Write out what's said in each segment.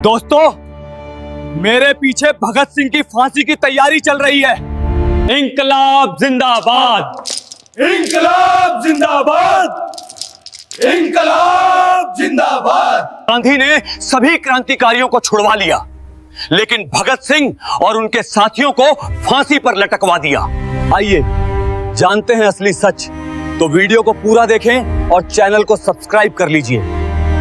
दोस्तों, मेरे पीछे भगत सिंह की फांसी की तैयारी चल रही है। इंकलाब जिंदाबाद, इंकलाब जिंदाबाद, इंकलाब जिंदाबाद। गांधी ने सभी क्रांतिकारियों को छुड़वा लिया, लेकिन भगत सिंह और उनके साथियों को फांसी पर लटकवा दिया। आइए जानते हैं असली सच। तो वीडियो को पूरा देखें और चैनल को सब्सक्राइब कर लीजिए।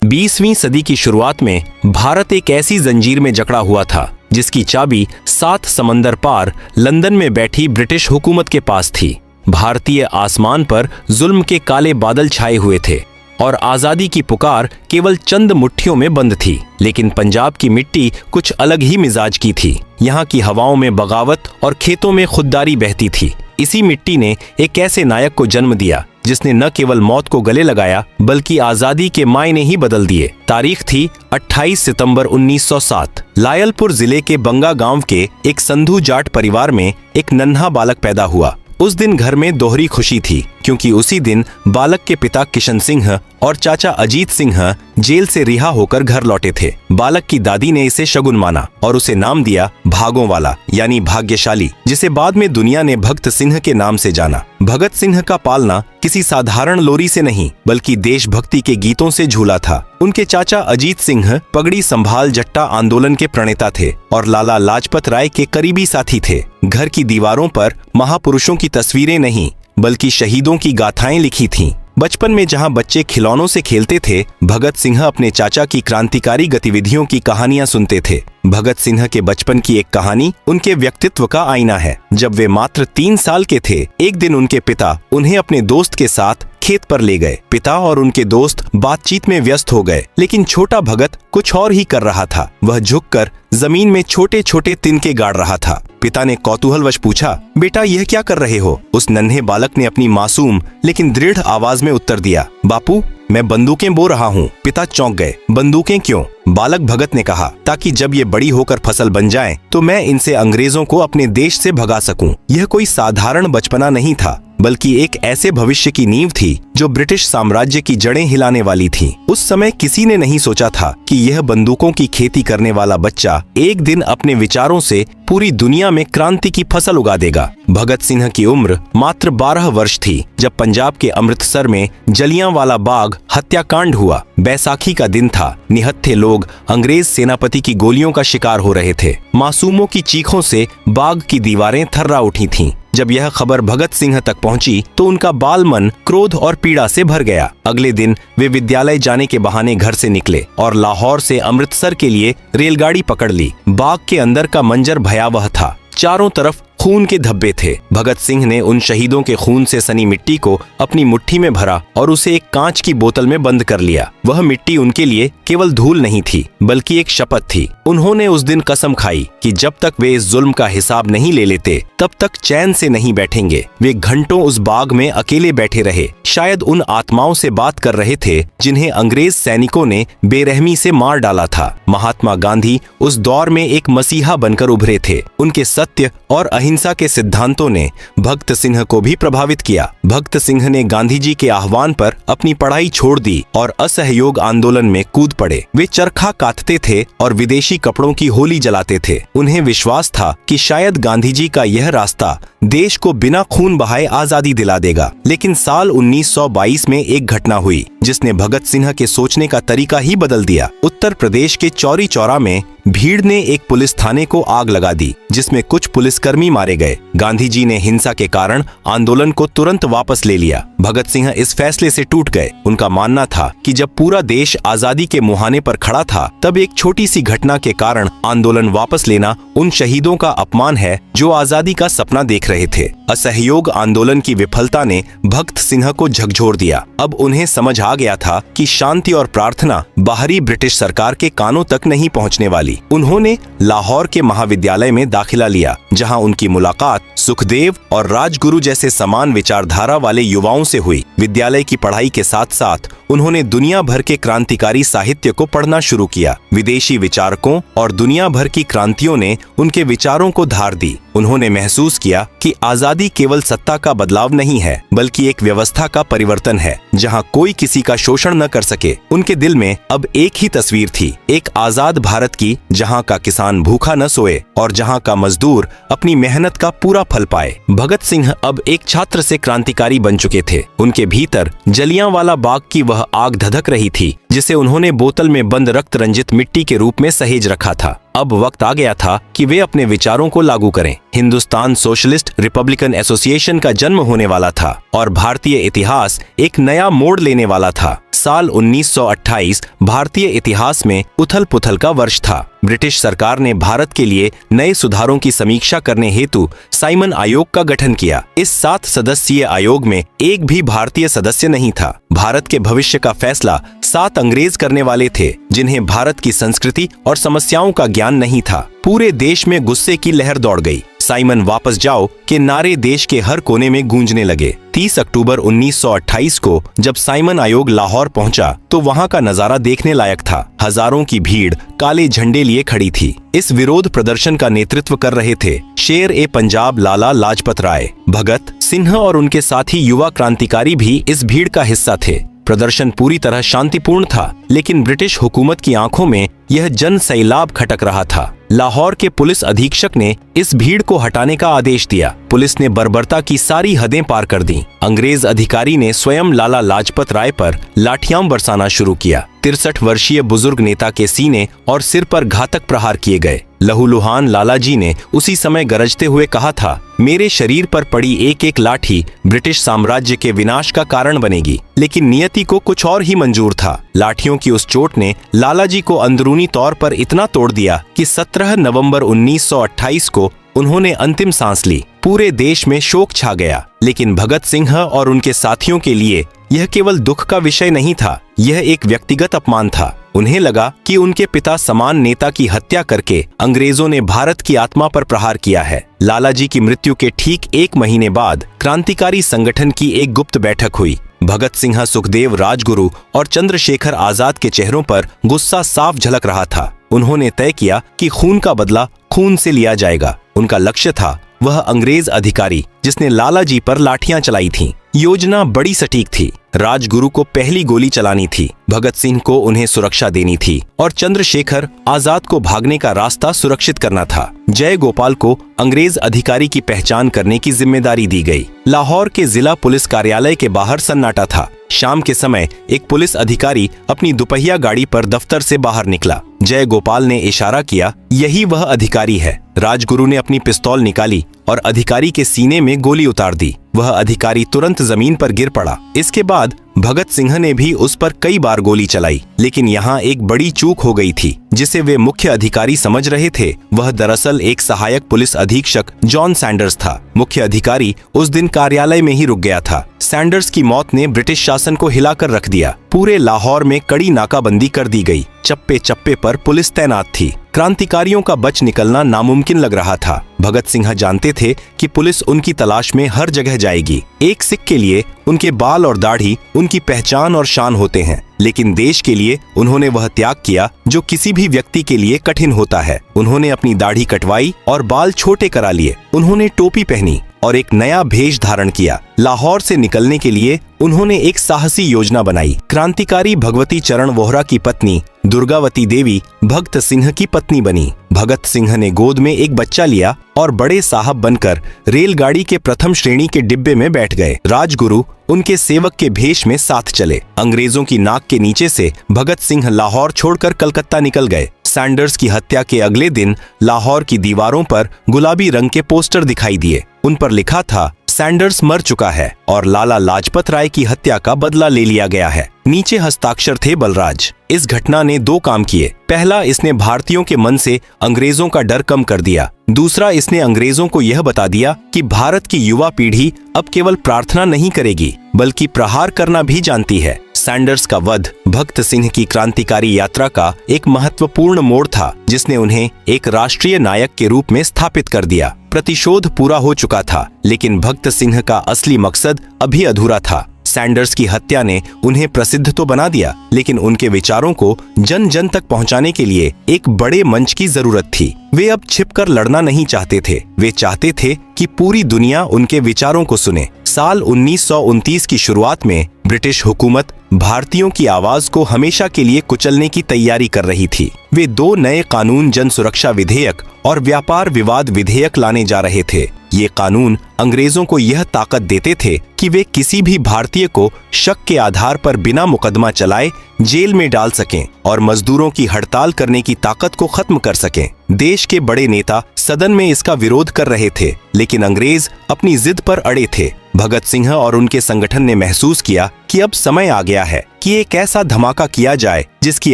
20वीं सदी की शुरुआत में भारत एक ऐसी जंजीर में जकड़ा हुआ था जिसकी चाबी 7 समंदर पार लंदन में बैठी ब्रिटिश हुकूमत के पास थी। भारतीय आसमान पर जुल्म के काले बादल छाए हुए थे और आजादी की पुकार केवल चंद मुट्ठियों में बंद थी। लेकिन पंजाब की मिट्टी कुछ अलग ही मिजाज की थी। यहाँ की हवाओं में बगावत और खेतों में खुददारी बहती थी। इसी मिट्टी ने एक ऐसे नायक को जन्म दिया जिसने न केवल मौत को गले लगाया बल्कि आजादी के मायने ही बदल दिए। तारीख थी 28 सितंबर 1907। लायलपुर जिले के बंगा गांव के एक संधू जाट परिवार में एक नन्हा बालक पैदा हुआ। उस दिन घर में दोहरी खुशी थी क्योंकि उसी दिन बालक के पिता किशन सिंह और चाचा अजीत सिंह जेल से रिहा होकर घर लौटे थे। बालक की दादी ने इसे शगुन माना और उसे नाम दिया भागों वाला यानी भाग्यशाली, जिसे बाद में दुनिया ने भगत सिंह के नाम से जाना। भगत सिंह का पालना किसी साधारण लोरी से नहीं बल्कि देशभक्ति के गीतों से झूला था। उनके चाचा अजीत सिंह पगड़ी संभाल जट्टा आंदोलन के प्रणेता थे और लाला लाजपत राय के करीबी साथी थे। घर की दीवारों पर महापुरुषों की तस्वीरें नहीं बल्कि शहीदों की गाथाएं लिखी थीं। बचपन में जहां बच्चे खिलौनों से खेलते थे, भगत सिंह अपने चाचा की क्रांतिकारी गतिविधियों की कहानियां सुनते थे। भगत सिंह के बचपन की एक कहानी उनके व्यक्तित्व का आईना है। जब वे मात्र 3 साल के थे, एक दिन उनके पिता उन्हें अपने दोस्त के साथ खेत पर ले गए। पिता और उनके दोस्त बातचीत में व्यस्त हो गए, लेकिन छोटा भगत कुछ और ही कर रहा था। वह झुककर जमीन में छोटे छोटे तिनके गाड़ रहा था। पिता ने कौतूहलवश पूछा, बेटा यह क्या कर रहे हो? उस नन्हे बालक ने अपनी मासूम लेकिन दृढ़ आवाज में उत्तर दिया, बापू मैं बंदूकें बो रहा हूँ। पिता चौंक गए। बंदूकें क्यों? बालक भगत ने कहा, ताकि जब ये बड़ी होकर फसल बन जाएं, तो मैं इनसे अंग्रेजों को अपने देश से भगा सकूं। यह कोई साधारण बचपना नहीं था बल्कि एक ऐसे भविष्य की नींव थी जो ब्रिटिश साम्राज्य की जड़ें हिलाने वाली थी। उस समय किसी ने नहीं सोचा था कि यह बंदूकों की खेती करने वाला बच्चा एक दिन अपने विचारों से पूरी दुनिया में क्रांति की फसल उगा देगा। भगत सिंह की उम्र मात्र 12 वर्ष थी जब पंजाब के अमृतसर में जलियांवाला बाग हत्याकांड हुआ। बैसाखी का दिन था। निहत्थे लोग अंग्रेज सेनापति की गोलियों का शिकार हो रहे थे। मासूमों की चीखों से बाग की दीवारें थर्रा उठी थीं। जब यह खबर भगत सिंह तक पहुंची तो उनका बाल मन क्रोध और पीड़ा से भर गया। अगले दिन वे विद्यालय जाने के बहाने घर से निकले और लाहौर से अमृतसर के लिए रेलगाड़ी पकड़ ली। बाग के अंदर का मंजर भयावह था। चारों तरफ खून के धब्बे थे। भगत सिंह ने उन शहीदों के खून से सनी मिट्टी को अपनी मुट्ठी में भरा और उसे एक कांच की बोतल में बंद कर लिया। वह मिट्टी उनके लिए केवल धूल नहीं थी बल्कि एक शपथ थी। उन्होंने उस दिन कसम खाई कि जब तक वे इस जुल्म का हिसाब नहीं ले लेते तब तक चैन से नहीं बैठेंगे। वे घंटों उस बाग में अकेले बैठे रहे, शायद उन आत्माओं से बात कर रहे थे जिन्हें अंग्रेज सैनिकों ने बेरहमी से मार डाला था। महात्मा गांधी उस दौर में एक मसीहा बनकर उभरे थे। उनके सत्य और अहिंसा के सिद्धांतों ने भगत सिंह को भी प्रभावित किया। भगत सिंह ने गांधी जी के आह्वान पर अपनी पढ़ाई छोड़ दी और असहयोग आंदोलन में कूद पड़े। वे चरखा काटते थे और विदेशी कपड़ों की होली जलाते थे। उन्हें विश्वास था कि शायद गांधी जी का यह रास्ता देश को बिना खून बहाए आजादी दिला देगा। लेकिन साल 1922 में एक घटना हुई जिसने भगत सिंह के सोचने का तरीका ही बदल दिया। उत्तर प्रदेश के चौरी चौरा में भीड़ ने एक पुलिस थाने को आग लगा दी जिसमें कुछ पुलिसकर्मी मारे गए। गांधी जी ने हिंसा के कारण आंदोलन को तुरंत वापस ले लिया। भगत सिंह इस फैसले से टूट गए। उनका मानना था कि जब पूरा देश आजादी के मुहाने पर खड़ा था तब एक छोटी सी घटना के कारण आंदोलन वापस लेना उन शहीदों का अपमान है जो आजादी का सपना देख रहे थे। असहयोग आंदोलन की विफलता ने भगत सिंह को झकझोर दिया। अब उन्हें समझ आ गया था कि शांति और प्रार्थना बाहरी ब्रिटिश सरकार के कानों तक नहीं पहुंचने वाली। उन्होंने लाहौर के महाविद्यालय में दाखिला लिया जहां उनकी मुलाकात सुखदेव और राजगुरु जैसे समान विचारधारा वाले युवाओं से हुई। विद्यालय की पढ़ाई के साथ साथ उन्होंने दुनिया भर के क्रांतिकारी साहित्य को पढ़ना शुरू किया। विदेशी विचारकों और दुनिया भर की क्रांतियों ने उनके विचारों को धार दी। उन्होंने महसूस किया कि आजादी आजादी केवल सत्ता का बदलाव नहीं है, बल्कि एक व्यवस्था का परिवर्तन है जहां कोई किसी का शोषण न कर सके। उनके दिल में अब एक ही तस्वीर थी, एक आजाद भारत की, जहां का किसान भूखा न सोए और जहां का मजदूर अपनी मेहनत का पूरा फल पाए। भगत सिंह अब एक छात्र से क्रांतिकारी बन चुके थे। उनके भीतर जलियांवाला बाग की वह आग धधक रही थी जिसे उन्होंने बोतल में बंद रक्त रंजित मिट्टी के रूप में सहेज रखा था। अब वक्त आ गया था कि वे अपने विचारों को लागू करें। हिंदुस्तान सोशलिस्ट रिपब्लिकन एसोसिएशन का जन्म होने वाला था और भारतीय इतिहास एक नया मोड़ लेने वाला था। साल 1928 भारतीय इतिहास में उथल पुथल का वर्ष था। ब्रिटिश सरकार ने भारत के लिए नए सुधारों की समीक्षा करने हेतु साइमन आयोग का गठन किया। इस 7 सदस्यीय आयोग में एक भी भारतीय सदस्य नहीं था। भारत के भविष्य का फैसला 7 अंग्रेज करने वाले थे जिन्हें भारत की संस्कृति और समस्याओं का ज्ञान नहीं था। पूरे देश में गुस्से की लहर दौड़ गई। साइमन वापस जाओ के नारे देश के हर कोने में गूंजने लगे। 30 अक्टूबर 1928 को जब साइमन आयोग लाहौर पहुंचा तो वहां का नजारा देखने लायक था। हजारों की भीड़ काले झंडे लिए खड़ी थी। इस विरोध प्रदर्शन का नेतृत्व कर रहे थे शेर ए पंजाब लाला लाजपत राय। भगत सिंह और उनके साथी युवा क्रांतिकारी भी इस भीड़ का हिस्सा थे। प्रदर्शन पूरी तरह शांतिपूर्ण था, लेकिन ब्रिटिश हुकूमत की आंखों में यह जन सैलाब खटक रहा था। लाहौर के पुलिस अधीक्षक ने इस भीड़ को हटाने का आदेश दिया। पुलिस ने बर्बरता की सारी हदें पार कर दी। अंग्रेज अधिकारी ने स्वयं लाला लाजपत राय पर लाठियां बरसाना शुरू किया। 63 वर्षीय बुजुर्ग नेता के सीने और सिर पर घातक प्रहार किए गए। लहूलुहान लालाजी ने उसी समय गरजते हुए कहा था, मेरे शरीर पर पड़ी एक एक लाठी ब्रिटिश साम्राज्य के विनाश का कारण बनेगी। लेकिन नियति को कुछ और ही मंजूर था। लाठियों की उस चोट ने लालाजी को अंदरूनी तौर पर इतना तोड़ दिया कि 17 नवंबर 1928 को उन्होंने अंतिम सांस ली। पूरे देश में शोक छा गया। लेकिन भगत सिंह और उनके साथियों के लिए यह केवल दुख का विषय नहीं था, यह एक व्यक्तिगत अपमान था। उन्हें लगा कि उनके पिता समान नेता की हत्या करके अंग्रेजों ने भारत की आत्मा पर प्रहार किया है। लालाजी की मृत्यु के ठीक 1 महीने बाद क्रांतिकारी संगठन की एक गुप्त बैठक हुई। भगत सिंह, सुखदेव, राजगुरु और चंद्रशेखर आजाद के चेहरों पर गुस्सा साफ झलक रहा था। उन्होंने तय किया कि खून का बदला खून से लिया जाएगा। उनका लक्ष्य था वह अंग्रेज अधिकारी जिसने लालाजी पर लाठियां चलाई थीं। योजना बड़ी सटीक थी। राजगुरु को पहली गोली चलानी थी, भगत सिंह को उन्हें सुरक्षा देनी थी और चंद्रशेखर आजाद को भागने का रास्ता सुरक्षित करना था। जय गोपाल को अंग्रेज अधिकारी की पहचान करने की जिम्मेदारी दी गई। लाहौर के जिला पुलिस कार्यालय के बाहर सन्नाटा था। शाम के समय एक पुलिस अधिकारी अपनी दुपहिया गाड़ी पर दफ्तर से बाहर निकला। जय गोपाल ने इशारा किया, यही वह अधिकारी है। राजगुरु ने अपनी पिस्तौल निकाली और अधिकारी के सीने में गोली उतार दी। वह अधिकारी तुरंत जमीन पर गिर पड़ा। इसके बाद भगत सिंह ने भी उस पर कई बार गोली चलाई, लेकिन यहाँ एक बड़ी चूक हो गई थी। जिसे वे मुख्य अधिकारी समझ रहे थे वह दरअसल एक सहायक पुलिस अधीक्षक जॉन सैंडर्स था। मुख्य अधिकारी उस दिन कार्यालय में ही रुक गया था। सैंडर्स की मौत ने ब्रिटिश शासन को हिलाकर रख दिया। पूरे लाहौर में कड़ी नाकाबंदी कर दी गई। चप्पे चप्पे पर पुलिस तैनात थी। क्रांतिकारियों का बच निकलना नामुमकिन लग रहा था। भगत सिंह जानते थे कि पुलिस उनकी तलाश में हर जगह जाएगी। एक सिख के लिए उनके बाल और दाढ़ी उनकी पहचान और शान होते हैं, लेकिन देश के लिए उन्होंने वह त्याग किया जो किसी भी व्यक्ति के लिए कठिन होता है। उन्होंने अपनी दाढ़ी कटवाई और बाल छोटे करा लिए। उन्होंने टोपी पहनी और एक नया भेष धारण किया। लाहौर से निकलने के लिए उन्होंने एक साहसी योजना बनाई। क्रांतिकारी भगवती चरण वोहरा की पत्नी दुर्गावती देवी भगत सिंह की पत्नी बनी। भगत सिंह ने गोद में एक बच्चा लिया और बड़े साहब बनकर रेलगाड़ी के प्रथम श्रेणी के डिब्बे में बैठ गए। राजगुरु उनके सेवक के भेष में साथ चले। अंग्रेजों की नाक के नीचे से भगत सिंह लाहौर छोड़कर कलकत्ता निकल गए। सैंडर्स की हत्या के अगले दिन लाहौर की दीवारों पर गुलाबी रंग के पोस्टर दिखाई दिए। उन पर लिखा था, सैंडर्स मर चुका है और लाला लाजपत राय की हत्या का बदला ले लिया गया है। नीचे हस्ताक्षर थे बलराज। इस घटना ने 2 काम किए। पहला, इसने भारतीयों के मन से अंग्रेजों का डर कम कर दिया। दूसरा, इसने अंग्रेजों को यह बता दिया कि भारत की युवा पीढ़ी अब केवल प्रार्थना नहीं करेगी बल्कि प्रहार करना भी जानती है। सैंडर्स का वध भगत सिंह की क्रांतिकारी यात्रा का एक महत्वपूर्ण मोड़ था, जिसने उन्हें एक राष्ट्रीय नायक के रूप में स्थापित कर दिया। प्रतिशोध पूरा हो चुका था, लेकिन भगत सिंह का असली मकसद अभी अधूरा था। सैंडर्स की हत्या ने उन्हें प्रसिद्ध तो बना दिया, लेकिन उनके विचारों को जन जन तक पहुंचाने के लिए एक बड़े मंच की जरूरत थी। वे अब छिपकर लड़ना नहीं चाहते थे। वे चाहते थे कि पूरी दुनिया उनके विचारों को सुने। साल 1929 की शुरुआत में ब्रिटिश हुकूमत भारतीयों की आवाज को हमेशा के लिए कुचलने की तैयारी कर रही थी। वे 2 नए कानून, जन सुरक्षा विधेयक और व्यापार विवाद विधेयक लाने जा रहे थे। ये कानून अंग्रेजों को यह ताकत देते थे कि वे किसी भी भारतीय को शक के आधार पर बिना मुकदमा चलाए जेल में डाल सकें और मजदूरों की हड़ताल करने की ताकत को खत्म कर सकें। देश के बड़े नेता सदन में इसका विरोध कर रहे थे, लेकिन अंग्रेज अपनी जिद पर अड़े थे। भगत सिंह और उनके संगठन ने महसूस किया कि अब समय आ गया है कि एक ऐसा धमाका किया जाए जिसकी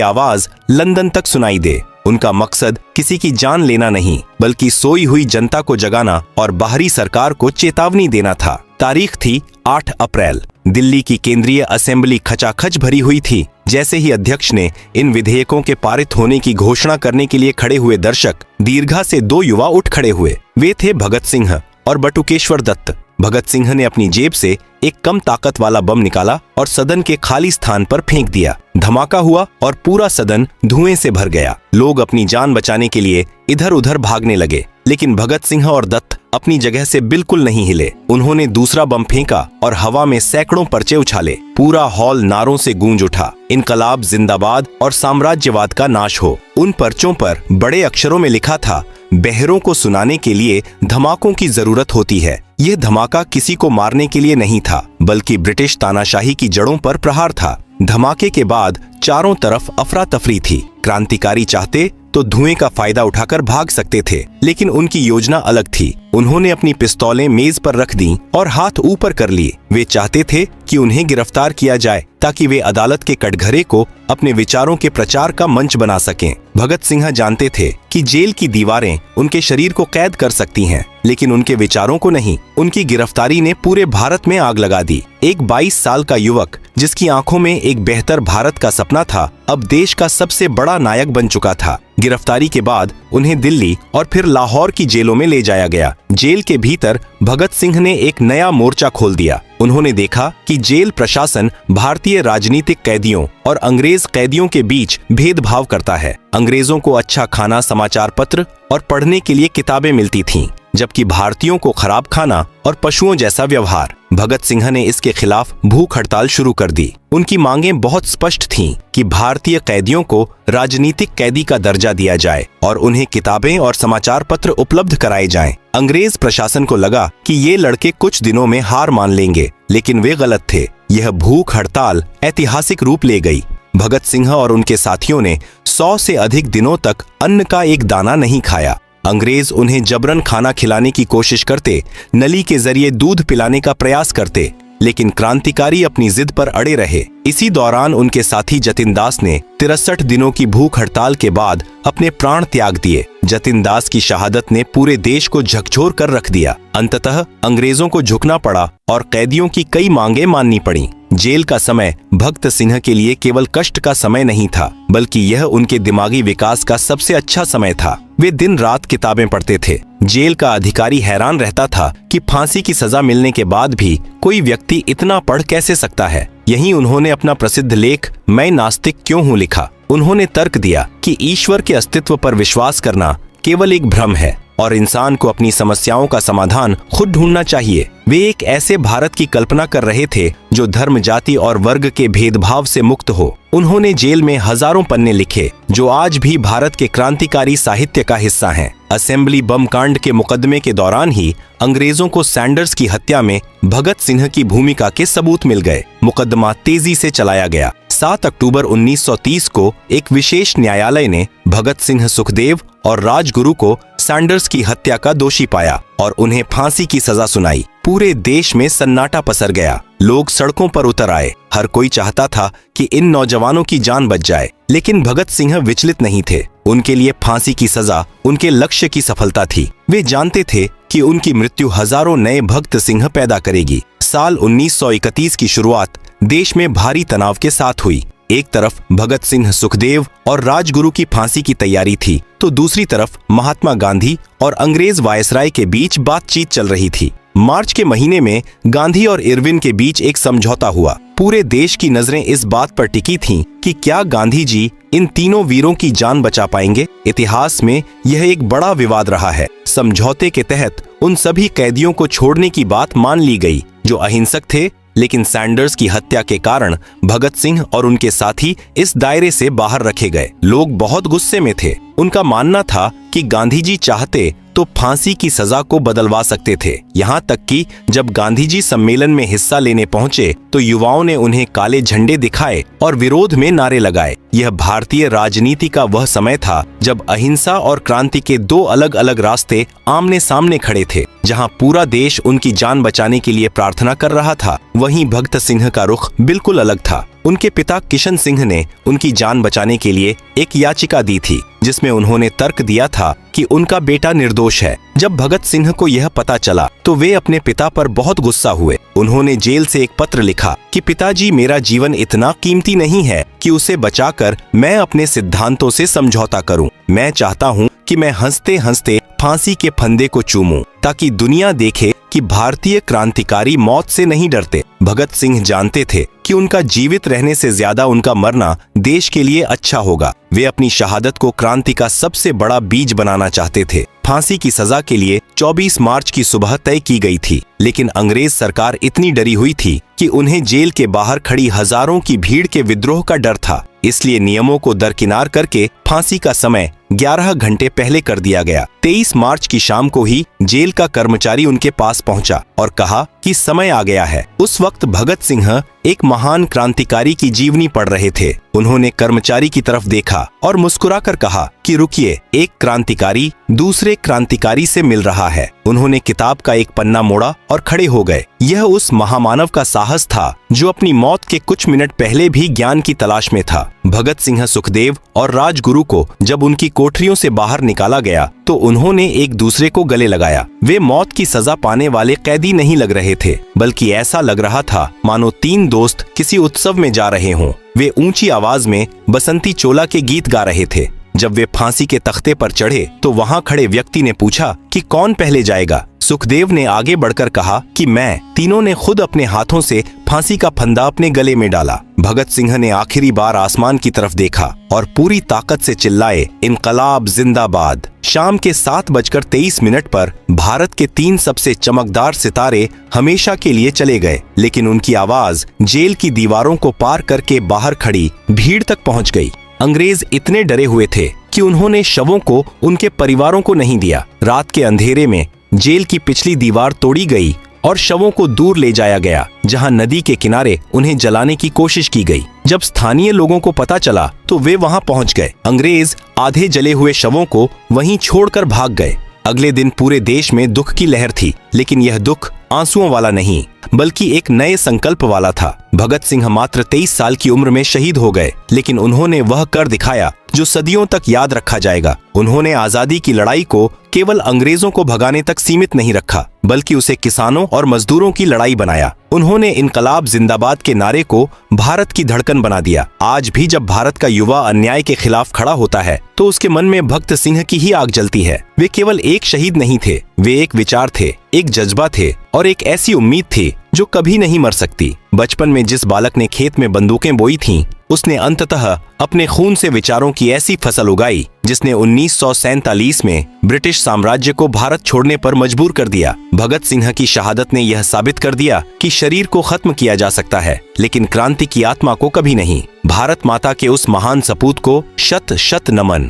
आवाज लंदन तक सुनाई दे। उनका मकसद किसी की जान लेना नहीं, बल्कि सोई हुई जनता को जगाना और बाहरी सरकार को चेतावनी देना था। तारीख थी 8 अप्रैल। दिल्ली की केंद्रीय असेंबली खचाखच भरी हुई थी। जैसे ही अध्यक्ष ने इन विधेयकों के पारित होने की घोषणा करने के लिए खड़े हुए दर्शक दीर्घा से 2 युवा उठ खड़े हुए। वे थे भगत सिंह और बटुकेश्वर दत्त। भगत सिंह ने अपनी जेब से एक कम ताकत वाला बम निकाला और सदन के खाली स्थान पर फेंक दिया। धमाका हुआ और पूरा सदन धुएं से भर गया। लोग अपनी जान बचाने के लिए इधर उधर भागने लगे, लेकिन भगत सिंह और दत्त अपनी जगह से बिल्कुल नहीं हिले। उन्होंने दूसरा बम फेंका और हवा में सैकड़ों पर्चे उछाले। पूरा हॉल नारों से गूंज उठा, इनकलाब जिंदाबाद और साम्राज्यवाद का नाश हो। उन पर्चों पर बड़े अक्षरों में लिखा था, बहरों को सुनाने के लिए धमाकों की जरूरत होती है। यह धमाका किसी को मारने के लिए नहीं था, बल्कि ब्रिटिश तानाशाही की जड़ों पर प्रहार था। धमाके के बाद चारों तरफ अफरा तफरी थी। क्रांतिकारी चाहते तो धुएं का फायदा उठाकर भाग सकते थे, लेकिन उनकी योजना अलग थी। उन्होंने अपनी पिस्तौलें मेज पर रख दी और हाथ ऊपर कर लिए। वे चाहते थे कि उन्हें गिरफ्तार किया जाए ताकि वे अदालत के कटघरे को अपने विचारों के प्रचार का मंच बना सकें। भगत सिंह जानते थे कि जेल की दीवारें उनके शरीर को कैद कर सकती हैं, लेकिन उनके विचारों को नहीं। उनकी गिरफ्तारी ने पूरे भारत में आग लगा दी। एक 22 साल का युवक जिसकी आंखों में एक बेहतर भारत का सपना था, अब देश का सबसे बड़ा नायक बन चुका था। गिरफ्तारी के बाद उन्हें दिल्ली और फिर लाहौर की जेलों में ले जाया गया। जेल के भीतर भगत सिंह ने एक नया मोर्चा खोल दिया। उन्होंने देखा कि जेल प्रशासन भारतीय राजनीतिक कैदियों और अंग्रेज कैदियों के बीच भेदभाव करता है। अंग्रेजों को अच्छा खाना, समाचार पत्र और पढ़ने के लिए किताबें मिलती थीं, जबकि भारतीयों को खराब खाना और पशुओं जैसा व्यवहार। भगत सिंह ने इसके खिलाफ भूख हड़ताल शुरू कर दी। उनकी मांगें बहुत स्पष्ट थीं कि भारतीय कैदियों को राजनीतिक कैदी का दर्जा दिया जाए और उन्हें किताबें और समाचार पत्र उपलब्ध कराए जाएं। अंग्रेज प्रशासन को लगा कि ये लड़के कुछ दिनों में हार मान लेंगे, लेकिन वे गलत थे। यह भूख हड़ताल ऐतिहासिक रूप ले गई। भगत सिंह और उनके साथियों ने 100 से अधिक दिनों तक अन्न का एक दाना नहीं खाया। अंग्रेज उन्हें जबरन खाना खिलाने की कोशिश करते, नली के जरिए दूध पिलाने का प्रयास करते, लेकिन क्रांतिकारी अपनी जिद पर अड़े रहे। इसी दौरान उनके साथी जतिन दास ने 63 दिनों की भूख हड़ताल के बाद अपने प्राण त्याग दिए। जतिन दास की शहादत ने पूरे देश को झकझोर कर रख दिया। अंततः अंग्रेजों को झुकना पड़ा और कैदियों की कई मांगें माननी पड़ी। जेल का समय भगत सिंह के लिए केवल कष्ट का समय नहीं था, बल्कि यह उनके दिमागी विकास का सबसे अच्छा समय था। वे दिन रात किताबें पढ़ते थे। जेल का अधिकारी हैरान रहता था कि फांसी की सजा मिलने के बाद भी कोई व्यक्ति इतना पढ़ कैसे सकता है। यहीं उन्होंने अपना प्रसिद्ध लेख मैं नास्तिक क्यों हूँ लिखा। उन्होंने तर्क दिया कि ईश्वर के अस्तित्व पर विश्वास करना केवल एक भ्रम है और इंसान को अपनी समस्याओं का समाधान खुद ढूंढना चाहिए। वे एक ऐसे भारत की कल्पना कर रहे थे जो धर्म, जाति और वर्ग के भेदभाव से मुक्त हो। उन्होंने जेल में हजारों पन्ने लिखे जो आज भी भारत के क्रांतिकारी साहित्य का हिस्सा हैं। असेंबली बम कांड के मुकदमे के दौरान ही अंग्रेजों को सैंडर्स की हत्या में भगत सिंह की भूमिका के सबूत मिल गए। मुकदमा तेजी से चलाया गया। 7 अक्टूबर 1930 को एक विशेष न्यायालय ने भगत सिंह, सुखदेव और राजगुरु को सैंडर्स की हत्या का दोषी पाया और उन्हें फांसी की सजा सुनाई। पूरे देश में सन्नाटा पसर गया। लोग सड़कों पर उतर आए। हर कोई चाहता था कि इन नौजवानों की जान बच जाए, लेकिन भगत सिंह विचलित नहीं थे। उनके लिए फांसी की सजा उनके लक्ष्य की सफलता थी। वे जानते थे कि उनकी मृत्यु हजारों नए भगत सिंह पैदा करेगी। साल 1931 की शुरुआत देश में भारी तनाव के साथ हुई। एक तरफ भगत सिंह, सुखदेव और राजगुरु की फांसी की तैयारी थी, तो दूसरी तरफ महात्मा गांधी और अंग्रेज वायसराय के बीच बातचीत चल रही थी। मार्च के महीने में गांधी और इरविन के बीच एक समझौता हुआ। पूरे देश की नजरें इस बात पर टिकी थीं कि क्या गांधी जी इन तीनों वीरों की जान बचा पाएंगे। इतिहास में यह एक बड़ा विवाद रहा है। समझौते के तहत उन सभी कैदियों को छोड़ने की बात मान ली गई जो अहिंसक थे, लेकिन सैंडर्स की हत्या के कारण भगत सिंह और उनके साथी इस दायरे से बाहर रखे गए। लोग बहुत गुस्से में थे। उनका मानना था कि गांधी जी चाहते तो फांसी की सजा को बदलवा सकते थे। यहाँ तक कि जब गांधी जी सम्मेलन में हिस्सा लेने पहुंचे तो युवाओं ने उन्हें काले झंडे दिखाए और विरोध में नारे लगाए। यह भारतीय राजनीति का वह समय था जब अहिंसा और क्रांति के दो अलग अलग रास्ते आमने सामने खड़े थे। जहाँ पूरा देश उनकी जान बचाने के लिए प्रार्थना कर रहा था, वहीं भगत सिंह का रुख बिल्कुल अलग था। उनके पिता किशन सिंह ने उनकी जान बचाने के लिए एक याचिका दी थी, जिसमें उन्होंने तर्क दिया था कि उनका बेटा निर्दोष है। जब भगत सिंह को यह पता चला तो वे अपने पिता पर बहुत गुस्सा हुए। उन्होंने जेल से एक पत्र लिखा कि पिताजी, मेरा जीवन इतना कीमती नहीं है कि उसे बचाकर मैं अपने सिद्धांतों से समझौता करूं। मैं चाहता हूं कि मैं हंसते हंसते फांसी के फंदे को चूमूं, ताकि दुनिया देखे कि भारतीय क्रांतिकारी मौत से नहीं डरते। भगत सिंह जानते थे कि उनका जीवित रहने से ज्यादा उनका मरना देश के लिए अच्छा होगा। वे अपनी शहादत को क्रांति का सबसे बड़ा बीज बनाना चाहते थे। फांसी की सजा के लिए 24 मार्च की सुबह तय की गई थी, लेकिन अंग्रेज सरकार इतनी डरी हुई थी कि उन्हें जेल के बाहर खड़ी हजारों की भीड़ के विद्रोह का डर था। इसलिए नियमों को दरकिनार करके फांसी का समय 11 घंटे पहले कर दिया गया। 23 मार्च की शाम को ही जेल का कर्मचारी उनके पास पहुंचा और कहा कि समय आ गया है। उस वक्त भगत सिंह एक महान क्रांतिकारी की जीवनी पढ़ रहे थे। उन्होंने कर्मचारी की तरफ देखा और मुस्कुराकर कहा कि रुकिए, एक क्रांतिकारी दूसरे क्रांतिकारी से मिल रहा है। उन्होंने किताब का एक पन्ना मोड़ा और खड़े हो गए। यह उस महामानव का साहस था जो अपनी मौत के कुछ मिनट पहले भी ज्ञान की तलाश में था। भगत सिंह, सुखदेव और राजगुरु को जब उनकी कोठरियों से बाहर निकाला गया तो उन्होंने एक दूसरे को गले लगाया। वे मौत की सजा पाने वाले कैदी नहीं लग रहे थे, बल्कि ऐसा लग रहा था मानो तीन दोस्त किसी उत्सव में जा रहे हों। वे ऊंची आवाज में बसंती चोला के गीत गा रहे थे। जब वे फांसी के तख्ते पर चढ़े तो वहां खड़े व्यक्ति ने पूछा कि कौन पहले जाएगा। सुखदेव ने आगे बढ़कर कहा कि मैं। तीनों ने खुद अपने हाथों से फांसी का फंदा अपने गले में डाला। भगत सिंह ने आखिरी बार आसमान की तरफ देखा और पूरी ताकत से चिल्लाए, इनकलाब जिंदाबाद। शाम के 7:23 पर भारत के 3 सबसे चमकदार सितारे हमेशा के लिए चले गए, लेकिन उनकी आवाज जेल की दीवारों को पार करके बाहर खड़ी भीड़ तक पहुंच गई। अंग्रेज इतने डरे हुए थे कि उन्होंने शवों को उनके परिवारों को नहीं दिया। रात के अंधेरे में जेल की पिछली दीवार तोड़ी गई और शवों को दूर ले जाया गया, जहां नदी के किनारे उन्हें जलाने की कोशिश की गई। जब स्थानीय लोगों को पता चला तो वे वहां पहुंच गए। अंग्रेज आधे जले हुए शवों को वहीं छोड़कर भाग गए। अगले दिन पूरे देश में दुख की लहर थी, लेकिन यह दुख आंसुओं वाला नहीं, बल्कि एक नए संकल्प वाला था। भगत सिंह मात्र 23 साल की उम्र में शहीद हो गए, लेकिन उन्होंने वह कर दिखाया जो सदियों तक याद रखा जाएगा। उन्होंने आजादी की लड़ाई को केवल अंग्रेजों को भगाने तक सीमित नहीं रखा, बल्कि उसे किसानों और मजदूरों की लड़ाई बनाया। उन्होंने इनकलाब जिंदाबाद के नारे को भारत की धड़कन बना दिया। आज भी जब भारत का युवा अन्याय के खिलाफ खड़ा होता है तो उसके मन में भगत सिंह की ही आग जलती है। वे केवल एक शहीद नहीं थे, वे एक विचार थे, एक जज्बा थे और एक ऐसी उम्मीद थी जो कभी नहीं मर सकती। बचपन में जिस बालक ने खेत में बंदूकें बोई थीं, उसने अंततः अपने खून से विचारों की ऐसी फसल उगाई जिसने 1947 में ब्रिटिश साम्राज्य को भारत छोड़ने पर मजबूर कर दिया। भगत सिंह की शहादत ने यह साबित कर दिया कि शरीर को खत्म किया जा सकता है, लेकिन क्रांति की आत्मा को कभी नहीं। भारत माता के उस महान सपूत को शत शत नमन।